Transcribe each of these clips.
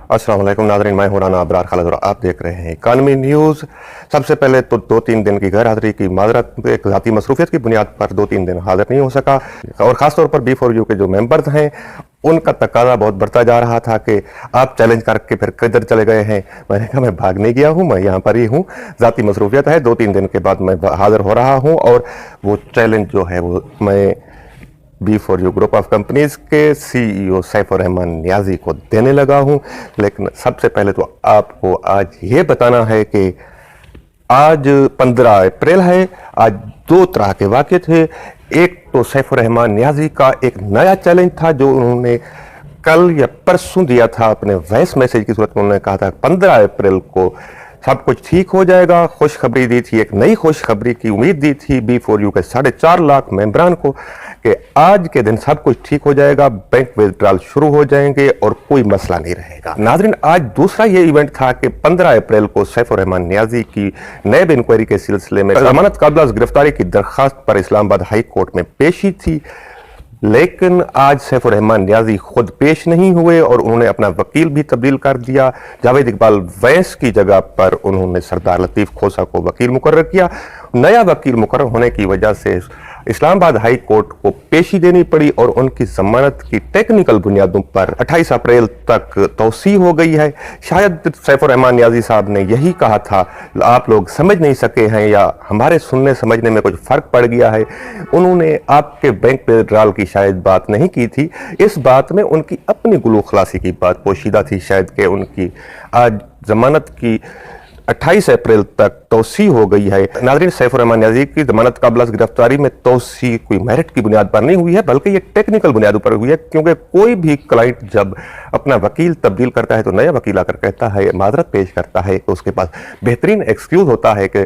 अस्सलाम वालेकुम नाज़रीन, मैं हूं राना अबरार खालिद और आप देख रहे हैं इकानमी न्यूज़। सबसे पहले तो 2-3 दिन की गैर हाज़िरी की माजरत, एक ज़ाती मसरूफियत की बुनियाद पर 2-3 दिन हाज़िर नहीं हो सका और ख़ासतौर पर B4U के जो मेंबर्स हैं उनका तकाजा बहुत बढ़ता जा रहा था कि आप चैलेंज करके फिर किधर चले गए हैं। मैंने कहा मैं भाग नहीं गया हूँ, मैं यहाँ पर ही हूँ, ज़ाती मसरूफियत है। 2-3 दिन के बाद मैं हाज़िर हो रहा हूँ और वो चैलेंज जो है वो मैं B4U ग्रुप ऑफ कंपनीज के CEO सैफुर रहमान नियाजी को देने लगा हूं। लेकिन सबसे पहले तो आपको आज ये बताना है कि आज 15 अप्रैल है। आज दो तरह के वाक़े थे। एक तो सैफुर रहमान नियाजी का एक नया चैलेंज था जो उन्होंने कल या परसों दिया था अपने वॉइस मैसेज की सूरत में। उन्होंने कहा था 15 अप्रैल को सब कुछ ठीक हो जाएगा। खुशखबरी दी थी, एक नई खुशखबरी की उम्मीद दी थी B4U के 4.5 लाख मेंबरान को कि आज के दिन सब कुछ ठीक हो जाएगा, बैंक विड्रॉल शुरू हो जाएंगे और कोई मसला नहीं रहेगा। नाज़रीन, आज दूसरा ये इवेंट था कि 15 अप्रैल को सैफुर रहमान नियाजी की नैब इंक्वायरी के सिलसिले में जमानत काबिला गिरफ्तारी की दरखास्त पर इस्लामाबाद हाई कोर्ट में पेशी थी। लेकिन आज सैफुर रहमान नियाजी खुद पेश नहीं हुए और उन्होंने अपना वकील भी तब्दील कर दिया। जावेद इकबाल वैस की जगह पर उन्होंने सरदार लतीफ़ खोसा को वकील मुकर्रर किया। नया वकील मुकर्रर होने की वजह से इस्लामाबाद हाई कोर्ट को पेशी देनी पड़ी और उनकी जमानत की टेक्निकल बुनियादों पर 28 अप्रैल तक तौसी हो गई है। शायद सैफुर रहमान नियाजी साहब ने यही कहा था, आप लोग समझ नहीं सके हैं या हमारे सुनने समझने में कुछ फ़र्क पड़ गया है। उन्होंने आपके बैंक विड्रॉल की शायद बात नहीं की थी, इस बात में उनकी अपनी गुलू खलासी की बात पोशीदा थी शायद कि उनकी आज जमानत की 28 अप्रैल तक तौसी हो गई है। नाज़रीन, सैफुर रहमान नियाजी की जमानत काबिला गिरफ्तारी में तौसी कोई मेरिट की बुनियाद पर नहीं हुई है, बल्कि ये टेक्निकल बुनियादों पर हुई है। क्योंकि कोई भी क्लाइंट जब अपना वकील तब्दील करता है तो नया वकील आकर कहता है, माजरत पेश करता है, तो उसके पास बेहतरीन एक्सक्यूज होता है कि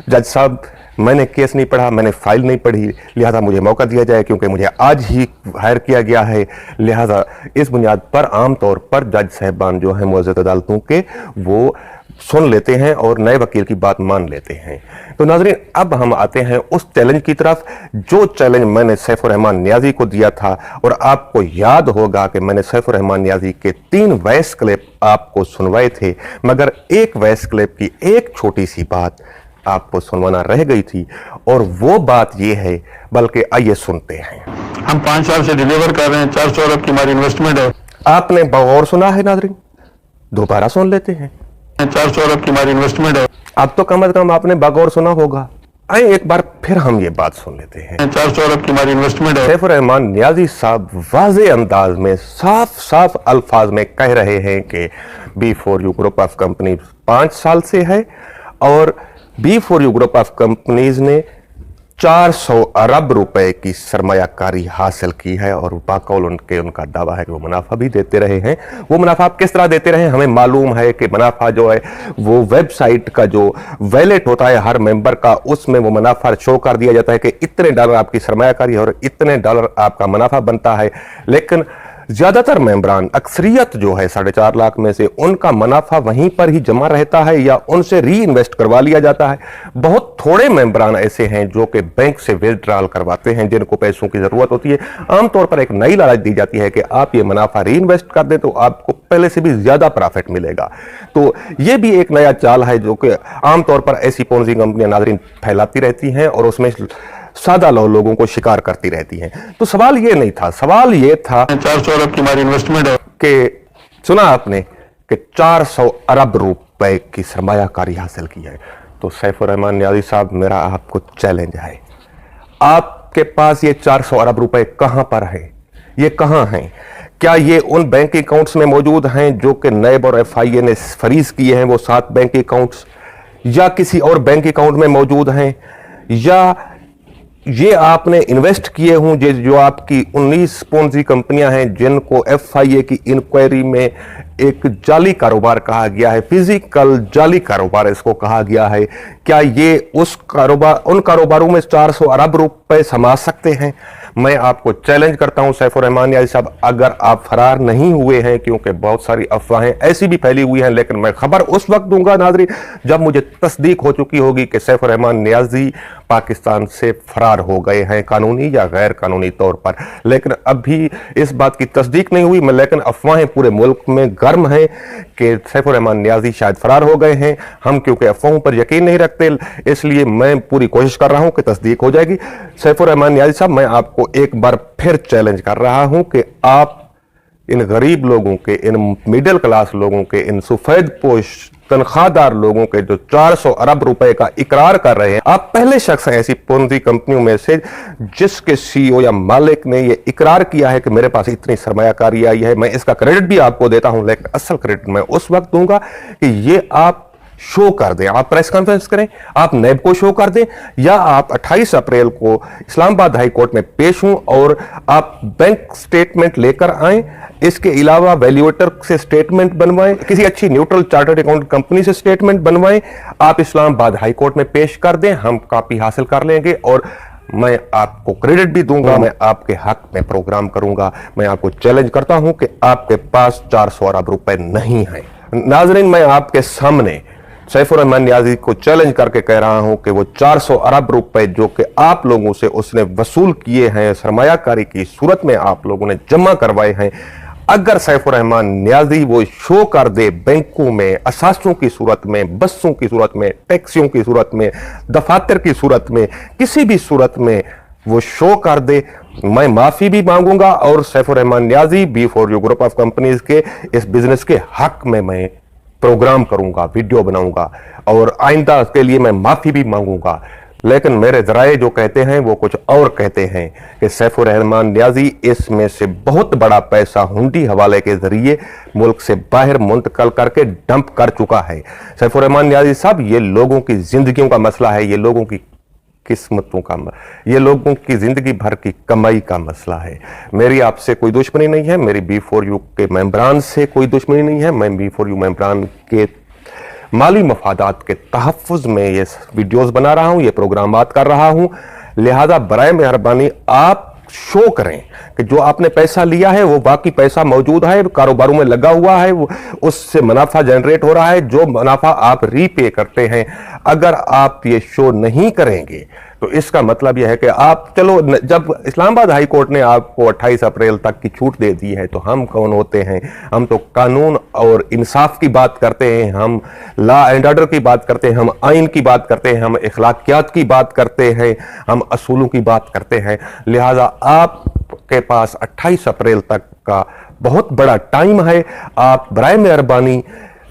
जज साहब मैंने केस नहीं पढ़ा, मैंने फाइल नहीं पढ़ी, लिहाजा मुझे मौका दिया जाए क्योंकि मुझे आज ही हायर किया गया है। लिहाजा इस बुनियाद पर आमतौर पर जज साहबान जो हैं मुअज़्ज़ज़ अदालतों के वो सुन लेते हैं और नए वकील की बात मान लेते हैं। तो नाज़रीन, अब हम आते हैं उस चैलेंज की तरफ जो चैलेंज मैंने सैफुर रहमान नियाजी को दिया था। और आपको याद होगा कि मैंने सैफुर रहमान नियाजी के 3 वॉइस क्लिप आपको सुनवाए थे, मगर एक वॉइस क्लिप की एक छोटी सी बात आपको सुनवाना रह गई थी और वो बात ये है, बल्कि आइए सुनते हैं। हम 5 साल से डिलीवर कर रहे हैं, 400 अरब की हमारी इन्वेस्टमेंट है। आपने बगौर सुना है नाज़रीन, दोबारा सुन लेते हैं। 400 अरब की हमारी इन्वेस्टमेंट है। अब तो कम से कम आपने बगौर सुना होगा। आइए एक बार फिर हम ये बात सुन लेते हैं। 400 अरब की हमारी इन्वेस्टमेंट है। सैफुर रहमान नियाजी साहब वाज़े अंदाज में साफ साफ अल्फाज में कह रहे हैं कि B4U ग्रुप ऑफ कंपनी 5 साल से है और B4U ग्रुप ऑफ कंपनीज ने 400 अरब रुपए की सरमायाकारी हासिल की है और बाकौल उनका दावा है कि वो मुनाफा भी देते रहे हैं। वो मुनाफा आप किस तरह देते रहे, हमें मालूम है कि मुनाफा जो है वो वेबसाइट का जो वैलेट होता है हर मेंबर का, उसमें वो मुनाफा शो कर दिया जाता है कि इतने डॉलर आपकी सरमायाकारी और इतने डॉलर आपका मुनाफा बनता है। लेकिन ज्यादातर मेंबरान, अक्सरियत जो है 4.5 लाख में से, उनका मुनाफा वहीं पर ही जमा रहता है या उनसे री इन्वेस्ट करवा लिया जाता है। बहुत थोड़े मेंबरान ऐसे हैं जो कि बैंक से विड्रॉल करवाते हैं, जिनको पैसों की जरूरत होती है। आमतौर पर एक नई लालच दी जाती है कि आप ये मुनाफा री इन्वेस्ट कर दें तो आपको पहले से भी ज्यादा प्रॉफिट मिलेगा। तो ये भी एक नया चाल है जो कि आमतौर पर ऐसी पॉन्जी कंपनियां नाज़रीन फैलाती रहती हैं और उसमें सादा लोगों को शिकार करती रहती हैं। तो सवाल ये नहीं था, सवाल ये था 400 अरब की हमारी इन्वेस्टमेंट है कि सुना आपने कि 400 अरब रुपए की सरमायाकारी हासिल की है। तो सैफुर रहमान नियाजी साहब, मेरा आपको चैलेंज है, आपके पास ये 400 अरब रुपए कहां पर है, ये कहां हैं? क्या ये उन बैंक अकाउंट्स में मौजूद हैं जो कि नैब और FIA ने फ्रीज किए हैं, वो 7 बैंक अकाउंट्स, या किसी और बैंक अकाउंट में मौजूद हैं, या ये आपने इन्वेस्ट किए हों जो आपकी 19 पॉन्जी कंपनियां हैं जिनको FIA की इंक्वायरी में एक जाली कारोबार कहा गया है, फिजिकल जाली कारोबार इसको कहा गया है। क्या ये उन कारोबारों में 400 अरब रुपए समा सकते हैं? मैं आपको चैलेंज करता हूं सैफुर रहमान नियाज़ी साहब, अगर आप फरार नहीं हुए हैं, क्योंकि बहुत सारी अफवाहें ऐसी भी फैली हुई हैं, लेकिन मैं खबर उस वक्त दूंगा नाज़रीन जब मुझे तस्दीक हो चुकी होगी कि सैफुर रहमान नियाज़ी पाकिस्तान से फरार हो गए हैं कानूनी या गैर कानूनी तौर पर। लेकिन अभी इस बात की तस्दीक नहीं हुई, लेकिन अफवाहें पूरे मुल्क में गर्म हैं कि सैफुर रहमान नियाज़ी शायद फरार हो गए हैं। हम क्योंकि अफवाहों पर यकीन नहीं रखते, इसलिए मैं पूरी कोशिश कर रहा हूं कि तस्दीक हो जाएगी। सैफुर रहमान नियाज़ी साहब, मैं आपको एक बार फिर चैलेंज कर रहा हूं कि आप इन गरीब लोगों के, इन मिडिल क्लास लोगों के, इन सफेद पोश तनख्वाहदार लोगों के जो 400 अरब रुपए का इकरार कर रहे हैं, आप पहले शख्स हैं ऐसी पूंजी कंपनियों में से जिसके सीईओ या मालिक ने यह इकरार किया है कि मेरे पास इतनी सरमायाकारी आई है। मैं इसका क्रेडिट भी आपको देता हूं, लेकिन असल क्रेडिट मैं उस वक्त दूंगा कि ये आप शो कर दें, आप प्रेस कॉन्फ्रेंस करें, आप नैब को शो कर दें, या आप 28 अप्रैल को इस्लामाबाद हाई कोर्ट में पेश हों और आप बैंक स्टेटमेंट लेकर आएं। इसके अलावा वैल्यूएटर से स्टेटमेंट बनवाएं, किसी अच्छी न्यूट्रल चार्टर्ड अकाउंट कंपनी से स्टेटमेंट बनवाएं, आप इस्लामाबाद हाई कोर्ट में पेश कर दें, हम कॉपी हासिल कर लेंगे और मैं आपको क्रेडिट भी दूंगा, मैं आपके हक में प्रोग्राम करूंगा। मैं आपको चैलेंज करता हूं कि आपके पास 400 अरब रुपए नहीं है। नाजरीन, मैं आपके सामने सैफुर रहमान नियाज़ी को चैलेंज करके कह रहा हूं कि वो 400 अरब रुपए जो कि आप लोगों से उसने वसूल किए हैं, सरमायाकारी की सूरत में आप लोगों ने जमा करवाए हैं, अगर सैफुर रहमान नियाज़ी वो शो कर दे बैंकों में, असासों की सूरत में, बसों की सूरत में, टैक्सियों की सूरत में, दफातर की सूरत में, किसी भी सूरत में वो शो कर दे, मैं माफी भी मांगूंगा और Saifur Rahman Niazi B4U group of companies के इस बिजनेस के हक में मैं प्रोग्राम करूंगा, वीडियो बनाऊंगा और आइंदा के लिए मैं माफी भी मांगूंगा। लेकिन मेरे जराए जो कहते हैं वो कुछ और कहते हैं कि सैफुर रहमान नियाज़ी इसमें से बहुत बड़ा पैसा हुंडी हवाले के जरिए मुल्क से बाहर मुंतकल करके डंप कर चुका है। सैफुर रहमान नियाज़ी साहब, ये लोगों की जिंदगियों का मसला है, ये लोगों की किस्मतों का, ये लोगों की जिंदगी भर की कमाई का मसला है। मेरी आपसे कोई दुश्मनी नहीं है, मेरी B4U के मेंबरान से कोई दुश्मनी नहीं है। मैं B4U मेंबरान के माली मफादात के तहफ़्फ़ुज़ में ये वीडियोस बना रहा हूं, ये प्रोग्रामात कर रहा हूं। लिहाजा बराए मेहरबानी आप शो करें कि जो आपने पैसा लिया है वो बाकी पैसा मौजूद है, कारोबारों में लगा हुआ है, वो उससे मुनाफा जनरेट हो रहा है, जो मुनाफा आप रीपे करते हैं। अगर आप ये शो नहीं करेंगे तो इसका मतलब यह है कि आप, चलो जब इस्लामाबाद हाई कोर्ट ने आपको 28 अप्रैल तक की छूट दे दी है तो हम कौन होते हैं? हम तो कानून और इंसाफ की बात करते हैं, हम लॉ एंड ऑर्डर की बात करते हैं, हम आइन की बात करते हैं, हम इखलाकियात की बात करते हैं, हम असूलों की बात करते हैं। लिहाजा आपके पास 28 अप्रैल तक का बहुत बड़ा टाइम है। आप बराए मेहरबानी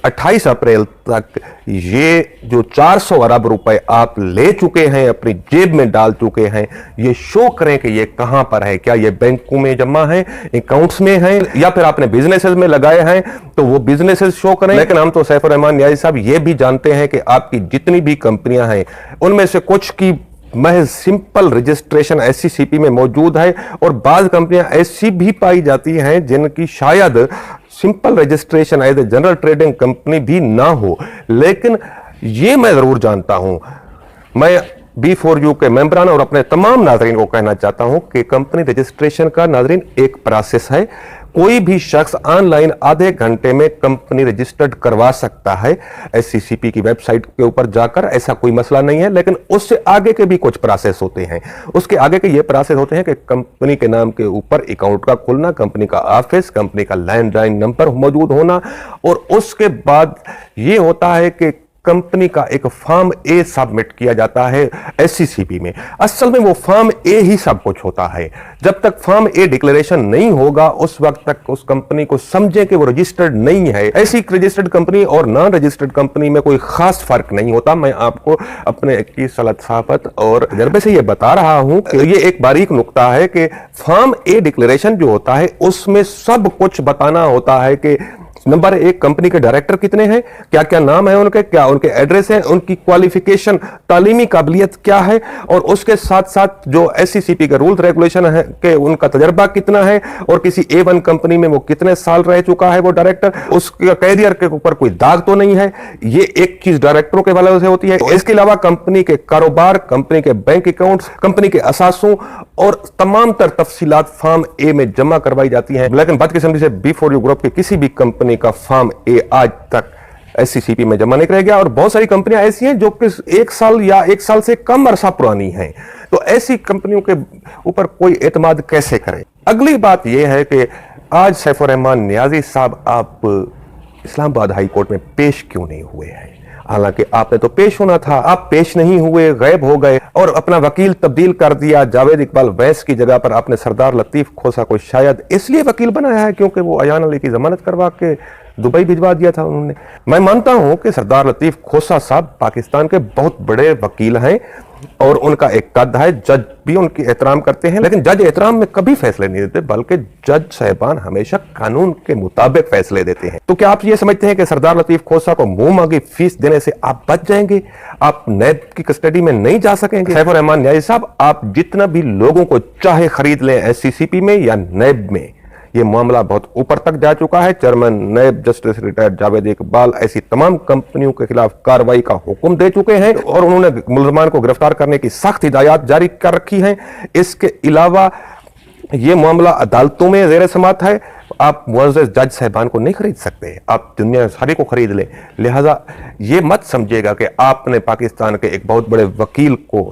28 अप्रैल तक ये जो 400 अरब रुपए आप ले चुके हैं, अपनी जेब में डाल चुके हैं, ये शो करें कि ये कहां पर है। क्या ये बैंकों में जमा है, अकाउंट्स में है, या फिर आपने बिजनेसेस में लगाए हैं तो वो बिजनेसेस शो करें। लेकिन हम तो सैफुर रहमान नियाज़ी साहब ये भी जानते हैं कि आपकी जितनी भी कंपनियां हैं उनमें से कुछ की महज सिंपल रजिस्ट्रेशन SCCP में मौजूद है और बाज़ कंपनियां ऐसी भी पाई जाती हैं जिनकी शायद simple registration as a general trading company भी ना हो। लेकिन ये मैं जरूर जानता हूं, मैं B4U के मेंबरान और अपने तमाम नाज़रीन को कहना चाहता हूं कि कंपनी रजिस्ट्रेशन का नाज़रीन एक प्रोसेस है। कोई भी शख्स ऑनलाइन आधे घंटे में कंपनी रजिस्टर्ड करवा सकता है SCCP की वेबसाइट के ऊपर जाकर, ऐसा कोई मसला नहीं है। लेकिन उससे आगे के भी कुछ प्रोसेस होते हैं। उसके आगे के ये प्रोसेस होते हैं कि कंपनी के नाम के ऊपर अकाउंट का खुलना, कंपनी का ऑफिस, कंपनी का लैंडलाइन नंबर मौजूद होना, और उसके बाद ये होता है कि कंपनी का एक फॉर्म ए सबमिट किया जाता है SCCP में। असल में वो फॉर्म ए ही सब कुछ होता है। जब तक फॉर्म ए डिक्लेरेशन नहीं होगा उस वक्त तक उस कंपनी को समझें कि वो रजिस्टर्ड नहीं है। ऐसी रजिस्टर्ड कंपनी और नॉन रजिस्टर्ड कंपनी में कोई खास फर्क नहीं होता। मैं आपको अपने 21 साल सहाफत और तजर्बे से ये बता रहा हूं कि ये एक बारीक नुक्ता है कि फॉर्म ए डिक्लेरेशन जो होता है उसमें सब कुछ बताना होता है कि नंबर एक, कंपनी के डायरेक्टर कितने हैं, क्या क्या नाम है उनके, क्या उनके एड्रेस है, उनकी क्वालिफिकेशन, तालीमी काबिलियत क्या है, और उसके साथ साथ जो SCCP के रूल्स रेगुलेशन है कि उनका तजर्बा कितना है और किसी A1 कंपनी में वो कितने साल रह चुका है वो डायरेक्टर, उसका कैरियर के ऊपर कोई दाग तो नहीं है। ये एक चीज डायरेक्टरों के वाले से होती है। इसके अलावा कंपनी के कारोबार, कंपनी के बैंक अकाउंट्स, कंपनी के असासों और तमाम तर तफसीलात फार्म ए में जमा करवाई जाती हैं, लेकिन बदकिस्मती से B4U ग्रुप की किसी भी कंपनी का फार्म ए आज तक SCCP में जमा नहीं कराया गया। और बहुत सारी कंपनियां ऐसी हैं जो कि 1 साल या 1 साल से कम अरसा पुरानी हैं, तो ऐसी कंपनियों के ऊपर कोई एतमाद कैसे करें। अगली बात यह है कि आज सैफुर रहमान नियाजी साहब आप इस्लामाबाद हाई कोर्ट में पेश क्यों नहीं हुए हैं? हालांकि आपने तो पेश होना था, आप पेश नहीं हुए, गायब हो गए और अपना वकील तब्दील कर दिया। जावेद इकबाल वैस की जगह पर आपने सरदार लतीफ खोसा को शायद इसलिए वकील बनाया है क्योंकि वो अयान अली की जमानत करवा के दुबई भिजवा दिया था उन्होंने। मैं मानता हूं कि सरदार लतीफ खोसा साहब पाकिस्तान के बहुत बड़े वकील हैं और उनका एक कद है, जज भी उनकी एहतराम करते हैं, लेकिन जज एहतराम में कभी फैसले नहीं देते, बल्कि जज साहिबान हमेशा कानून के मुताबिक फैसले देते हैं। तो क्या आप ये समझते हैं कि सरदार लतीफ खोसा को मुंह मांगी फीस देने से आप बच जाएंगे, आप नैब की कस्टडी में नहीं जा सकेंगे? सैफुर रहमान नियाजी साहब, आप जितना भी लोगों को चाहे खरीद लें SCCP में या नैब में, ये मामला बहुत ऊपर तक जा चुका है। Chairman NAB justice retired Javed Iqbal ऐसी तमाम कंपनियों के खिलाफ कार्रवाई का हुक्म दे चुके हैं और उन्होंने मुलजमान को गिरफ्तार करने की सख्त हिदायत जारी कर रखी हैं। इसके अलावा ये मामला अदालतों में ज़ेर समात है। आप मुअज़्ज़ज़ जज साहिबान को नहीं खरीद सकते, आप दुनिया सारी को खरीद लें। लिहाजा ये मत समझिएगा कि आपने पाकिस्तान के एक बहुत बड़े वकील को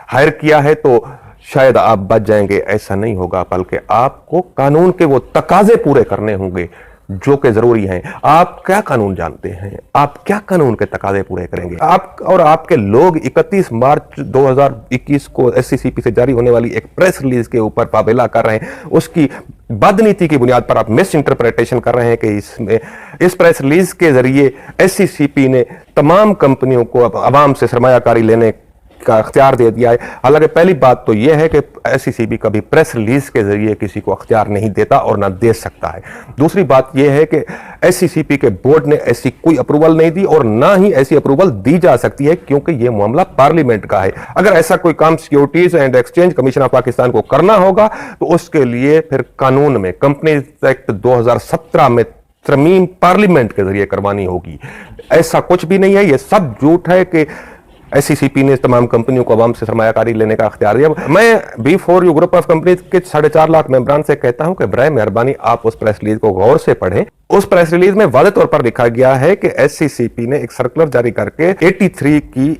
हायर किया है तो शायद आप बच जाएंगे, ऐसा नहीं होगा, बल्कि आपको कानून के वो तकाजे पूरे करने होंगे जो कि जरूरी हैं। आप क्या कानून जानते हैं? आप क्या कानून के तकाजे पूरे करेंगे? आप और आपके लोग 31 मार्च 2021 को SCCP से जारी होने वाली एक प्रेस रिलीज के ऊपर पाबंदी कर रहे हैं, उसकी बदनीति की बुनियाद पर आप मिस इंटरप्रिटेशन कर रहे हैं कि इसमें इस प्रेस रिलीज के जरिए SCCP ने तमाम कंपनियों को अवाम से सरमायाकारी लेने का अख्तियार दे दिया है। हालांकि पहली बात तो यह है कि SCCP कभी प्रेस रिलीज के जरिए किसी को अख्तियार नहीं देता और ना दे सकता है। दूसरी बात यह है कि SCCP के बोर्ड ने ऐसी कोई अप्रूवल नहीं दी और ना ही ऐसी अप्रूवल दी जा सकती है क्योंकि यह मामला पार्लियामेंट का है। अगर ऐसा कोई काम securities and exchange commission of Pakistan को करना होगा तो उसके लिए फिर कानून में कंपनीज एक्ट 2017 में तरमीम पार्लियामेंट के जरिए करवानी होगी। ऐसा कुछ भी नहीं है, यह सब झूठ है कि SCCP ने तमाम कंपनियों को अवाम से सरमायाकारी लेने का अख्तियार दिया। मैं B4U ग्रुप ऑफ कंपनीज के 4.5 लाख मेंबरान से कहता हूं कि बराए मेहरबानी आप उस प्रेस रिलीज को गौर से पढ़ें। उस प्रेस रिलीज में वाज़ेह तौर पर लिखा गया है कि SCCP ने एक सर्कुलर जारी करके 83 की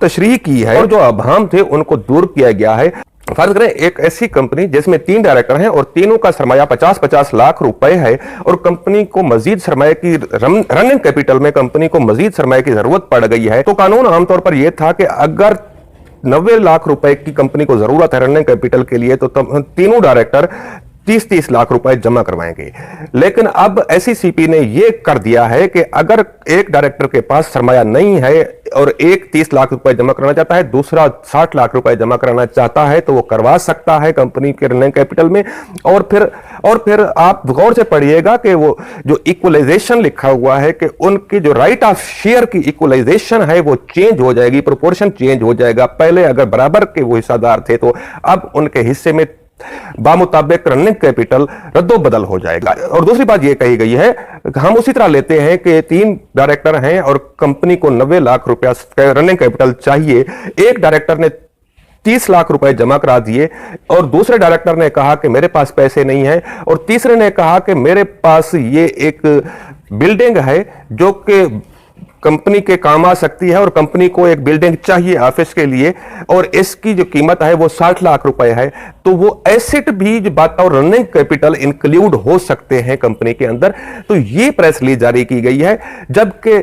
तशरीह की है और जो अभाम थे उनको दूर किया गया है। फर्ज करें एक ऐसी कंपनी जिसमें 3 डायरेक्टर हैं और तीनों का सरमाया 50-50 लाख रुपए है और कंपनी को मजीद सरमाया की रनिंग कैपिटल में कंपनी को मजीद सरमाया की जरूरत पड़ गई है, तो कानून आमतौर पर यह था कि अगर 90 लाख रुपए की कंपनी को जरूरत है रनिंग कैपिटल के लिए तो तीनों डायरेक्टर 30-30 लाख रुपए जमा करवाएंगे। लेकिन अब SCCP ने यह कर दिया है कि अगर एक डायरेक्टर के पास सरमाया नहीं है और एक 30 लाख रुपए जमा कराना चाहता है, दूसरा 60 लाख रुपए जमा कराना चाहता है तो वो करवा सकता है कंपनी के रनिंग कैपिटल में। और फिर आप गौर से पढ़िएगा कि वो जो इक्वलाइजेशन लिखा हुआ है कि उनकी जो राइट ऑफ शेयर की इक्वलाइजेशन है वो चेंज हो जाएगी, प्रोपोर्शन चेंज हो जाएगा। पहले अगर बराबर के वो हिस्सेदार थे तो अब उनके हिस्से में बामुताबिक रनिंग कैपिटल रद्दो बदल हो जाएगा। और दूसरी बात यह कही गई है हम उसी तरह लेते हैं कि 3 डायरेक्टर हैं और कंपनी को 90 लाख रुपया रनिंग कैपिटल चाहिए। एक डायरेक्टर ने 30 लाख रुपए जमा करा दिए और दूसरे डायरेक्टर ने कहा कि मेरे पास पैसे नहीं है और तीसरे ने कहा कि मेरे पास ये एक बिल्डिंग है जो कि कंपनी के काम आ सकती है और कंपनी को एक बिल्डिंग चाहिए ऑफिस के लिए और इसकी जो कीमत है वो 60 लाख रुपए है, तो वो एसेट भी जो बात और रनिंग कैपिटल इंक्लूड हो सकते हैं कंपनी के अंदर। तो ये प्रेस रिलीज जारी की गई है, जबकि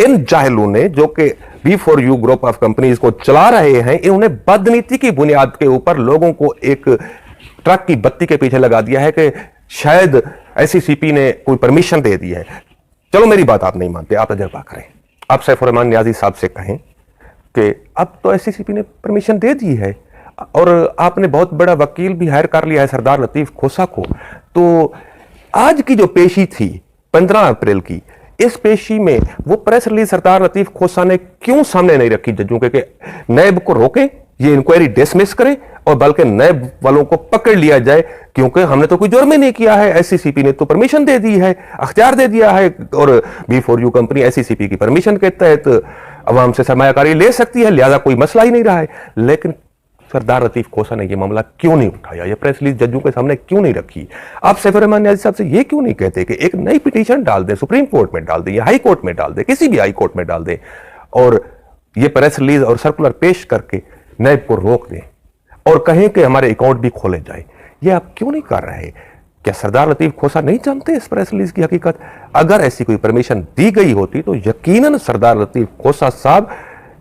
इन जाहिलों ने जो कि B4U ग्रुप ऑफ कंपनीज को चला रहे हैं, इन्होंने बदनीति की बुनियाद के ऊपर लोगों को एक ट्रक की बत्ती के पीछे लगा दिया है कि शायद SCCP ने कोई परमिशन दे दी है। चलो मेरी बात आप नहीं मानते, आप तजर्बा करें, आप सैफुर रहमान नियाजी साहब से कहें कि अब तो SCCP ने परमिशन दे दी है और आपने बहुत बड़ा वकील भी हायर कर लिया है सरदार लतीफ खोसा को। तो आज की जो पेशी थी 15 अप्रैल की, इस पेशी में वो प्रेस रिलीज सरदार लतीफ खोसा ने क्यों सामने नहीं रखी जजों के कि नैब को रोकें, ये इंक्वायरी डिसमिस करें और बल्कि नैब वालों को पकड़ लिया जाए, क्योंकि हमने तो कोई जुर्म ही नहीं किया है, SCCP ने तो परमिशन दे दी है, अख्तियार दे दिया है और B4U कंपनी SCCP की परमिशन के तहत अवाम से सरमायाकारी ले सकती है, लिहाजा कोई मसला ही नहीं रहा है। लेकिन सरदार लतीफ खोसा ने ये मामला क्यों नहीं उठाया, ये प्रेस रिलीज जजों के सामने क्यों नहीं रखी? आप सैफुर रहमान नियाज़ी साहब से ये क्यों नहीं कहते कि एक नई पिटीशन डाल दें, सुप्रीम कोर्ट में डाल दें या हाई कोर्ट में डाल दें, किसी भी हाई कोर्ट में डाल दें, और ये प्रेस रिलीज और सर्कुलर पेश करके नैब को रोक दें और कहें कि हमारे अकाउंट भी खोले जाए? ये आप क्यों नहीं कर रहे? क्या सरदार लतीफ खोसा नहीं जानते इस प्रेस रिलीज की हकीकत? अगर ऐसी कोई परमिशन दी गई होती तो यकीनन सरदार लतीफ खोसा साहब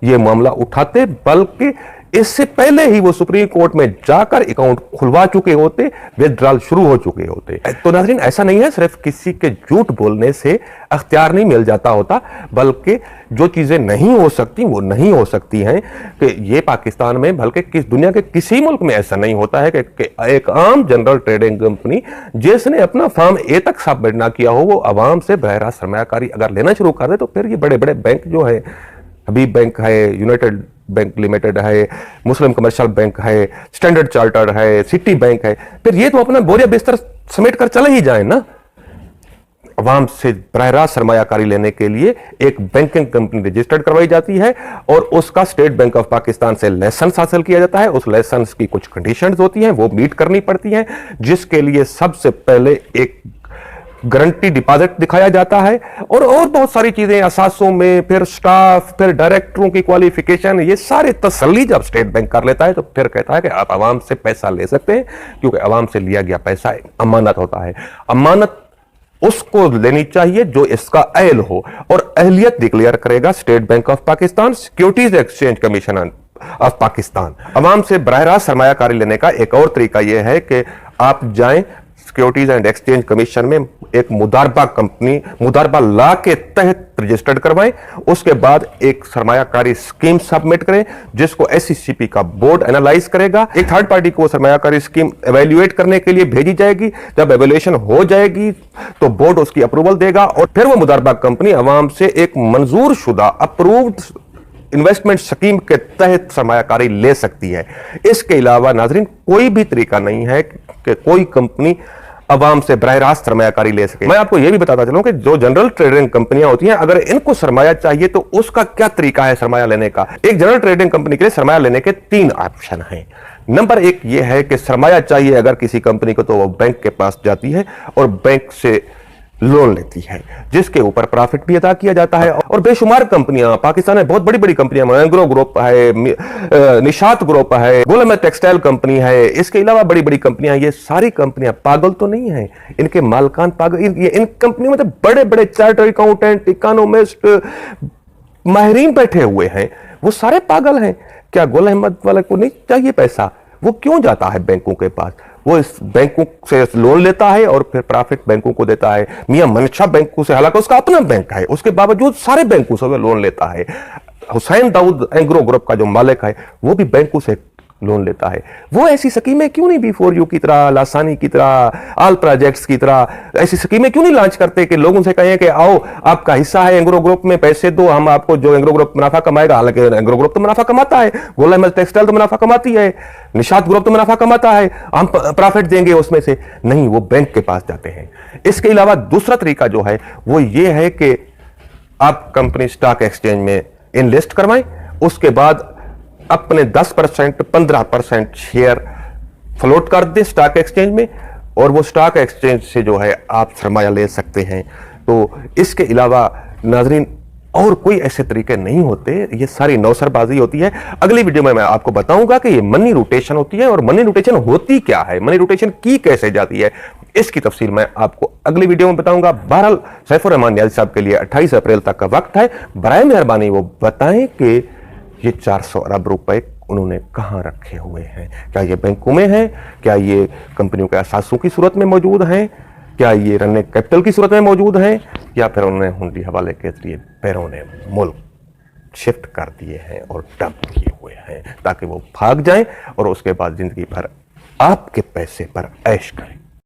ये मामला उठाते, बल्कि इससे पहले ही वो सुप्रीम कोर्ट में जाकर अकाउंट खुलवा चुके होते, विथड्रॉल शुरू हो चुके होते। तो नाज़रीन, ऐसा नहीं है सिर्फ किसी के झूठ बोलने से अख्तियार नहीं मिल जाता होता, बल्कि जो चीजें नहीं हो सकती वो नहीं हो सकती हैं। कि ये पाकिस्तान में बल्कि किस दुनिया के किसी मुल्क में ऐसा नहीं होता है कि एक आम जनरल ट्रेडिंग कंपनी जिसने अपना फॉर्म ए तक सबमिट ना किया हो, वो आवाम से बरह रास्त सरमायाकारी अगर लेना शुरू कर दे, तो फिर ये बड़े बड़े बैंक जो है, हबीब बैंक है, यूनाइटेड बैंक लिमिटेड है, मुस्लिम कमर्शियल बैंक है, स्टैंडर्ड चार्टर्ड है, सिटी बैंक है, फिर ये तो अपना बोरिया बिस्तर समेट कर चले ही जाए ना। अवाम से बरह रास्त सरमायाकारी लेने के लिए एक बैंकिंग कंपनी रजिस्टर्ड करवाई जाती है और उसका स्टेट बैंक ऑफ पाकिस्तान से लाइसेंस हासिल किया जाता है। उस लाइसेंस की कुछ कंडीशंस होती हैं, वो मीट करनी पड़ती हैं, जिसके लिए सबसे पहले एक गारंटी डिपॉजिट दिखाया जाता है और बहुत सारी चीजें, असासों में, फिर स्टाफ, फिर डायरेक्टरों की क्वालिफिकेशन, ये सारे तसल्ली जब स्टेट बैंक कर लेता है तो फिर कहता है कि आप आवाम से पैसा ले सकते हैं, क्योंकि आवाम से लिया गया पैसा अमानत होता है। अमानत उसको लेनी चाहिए जो इसका अहल हो, और अहलियत डिक्लेयर करेगा state bank of Pakistan, securities exchange commission of Pakistan. अवाम से बरह रास्त सरमायाकारी लेने का एक और तरीका यह है कि आप जाएं सिक्योरिटीज एंड एक्सचेंज कमीशन में, एक मुदारबा कंपनी, मुदारबा लॉ के तहत रजिस्टर्ड करवाएं, उसके बाद एक सरमायाकारी स्कीम सबमिट करें जिसको SECP का बोर्ड एनालाइज करेगा। एक थर्ड पार्टी को सरमायाकारी स्कीम एवेल्युएट करने के लिए भेजी जाएगी। जब एवेल्युएशन हो जाएगी तो बोर्ड उसकी अप्रूवल देगा और फिर वो मुदारबा कंपनी अवाम से एक मंजूर शुदा अप्रूव्ड इन्वेस्टमेंट स्कीम के तहत सरमायाकारी ले सकती है। इसके अलावा नाजरीन कोई भी तरीका नहीं है कि कोई कंपनी अवाम से बरह रास्त सरमायाकारी ले सके। मैं आपको यह भी बताता चलूं कि जो जनरल ट्रेडिंग कंपनियां होती हैं, अगर इनको सरमाया चाहिए तो उसका क्या तरीका है सरमाया लेने का। एक जनरल ट्रेडिंग कंपनी के लिए सरमाया लेने के 3 ऑप्शन हैं। नंबर 1 यह है कि सरमाया चाहिए अगर किसी कंपनी को, तो वो बैंक के पास जाती है और बैंक से लोन लेती है, जिसके ऊपर प्रॉफिट भी अदा किया जाता है। और बेशुमार कंपनियां पाकिस्तान में, बहुत बड़ी बड़ी कंपनियां, मैंग्रो ग्रुप है, निशात ग्रुप है, गोलम टेक्सटाइल कंपनी है, इसके अलावा बड़ी बड़ी कंपनियां, ये सारी कंपनियां पागल तो नहीं है, इनके मालकान पागल, इन कंपनियों में तो बड़े बड़े चार्टर्ड अकाउंटेंट, इकोनॉमिस्ट, माहिरीन बैठे हुए हैं, वो सारे पागल हैं। क्या गुल अहमद वाले को नहीं चाहिए पैसा? वो क्यों जाता है बैंकों के पास? वो इस बैंकों से लोन लेता है और फिर प्रॉफिट बैंकों को देता है। मियां मनशा बैंकों से, हालांकि उसका अपना बैंक है, उसके बावजूद सारे बैंकों से वो लोन लेता है। हुसैन दाऊद एग्रो ग्रुप का जो मालिक है वो भी बैंकों से लोन लेता है। वो ऐसी स्कीमें क्यों नहीं B4U की तरह, लासानी की तरह, आल प्रोजेक्ट्स की तरह ऐसी स्कीमें क्यों नहीं लॉन्च करते कि लोगों से कहें कि आओ आपका हिस्सा है एग्रो ग्रुप में, पैसे दो, हम आपको जो एग्रो ग्रुप मुनाफा कमाएगा, हालांकि एग्रो ग्रुप तो मुनाफा कमाता है, गोलम टेक्सटाइल तो मुनाफा कमाती है, निशात ग्रुप तो मुनाफा कमाता है, हम प्रॉफिट देंगे उसमें से। नहीं, वो बैंक के पास जाते हैं। इसके अलावा दूसरा तरीका जो है वो ये है कि आप कंपनी स्टॉक एक्सचेंज में इनलिस्ट करवाएं, उसके बाद अपने 10% 15% शेयर फ्लोट कर दें स्टॉक एक्सचेंज में, और वो स्टॉक एक्सचेंज से जो है आप सरमाया ले सकते हैं। तो इसके अलावा नाजरीन और कोई ऐसे तरीके नहीं होते, ये सारी नौसरबाजी होती है। अगली वीडियो में मैं आपको बताऊंगा कि ये मनी रोटेशन होती है और मनी रोटेशन होती क्या है, मनी रोटेशन की कैसे जाती है, इसकी तफसील मैं आपको अगली वीडियो में बताऊंगा। बहरहाल सैफुर रहमान नियाज़ी साहब के लिए 28 अप्रैल तक का वक्त है, बराए मेहरबानी वो बताएं कि ये 400 अरब रुपए उन्होंने कहां रखे हुए हैं। क्या ये बैंकों में है, क्या ये कंपनियों के असासों की सूरत में मौजूद हैं, क्या ये रनिंग कैपिटल की सूरत में मौजूद हैं, या फिर उन्होंने हुंडी हवाले के जरिए बैरून मुल्क शिफ्ट कर दिए हैं और डंप किए हुए हैं ताकि वो भाग जाएं और उसके बाद जिंदगी भर आपके पैसे पर ऐश करें।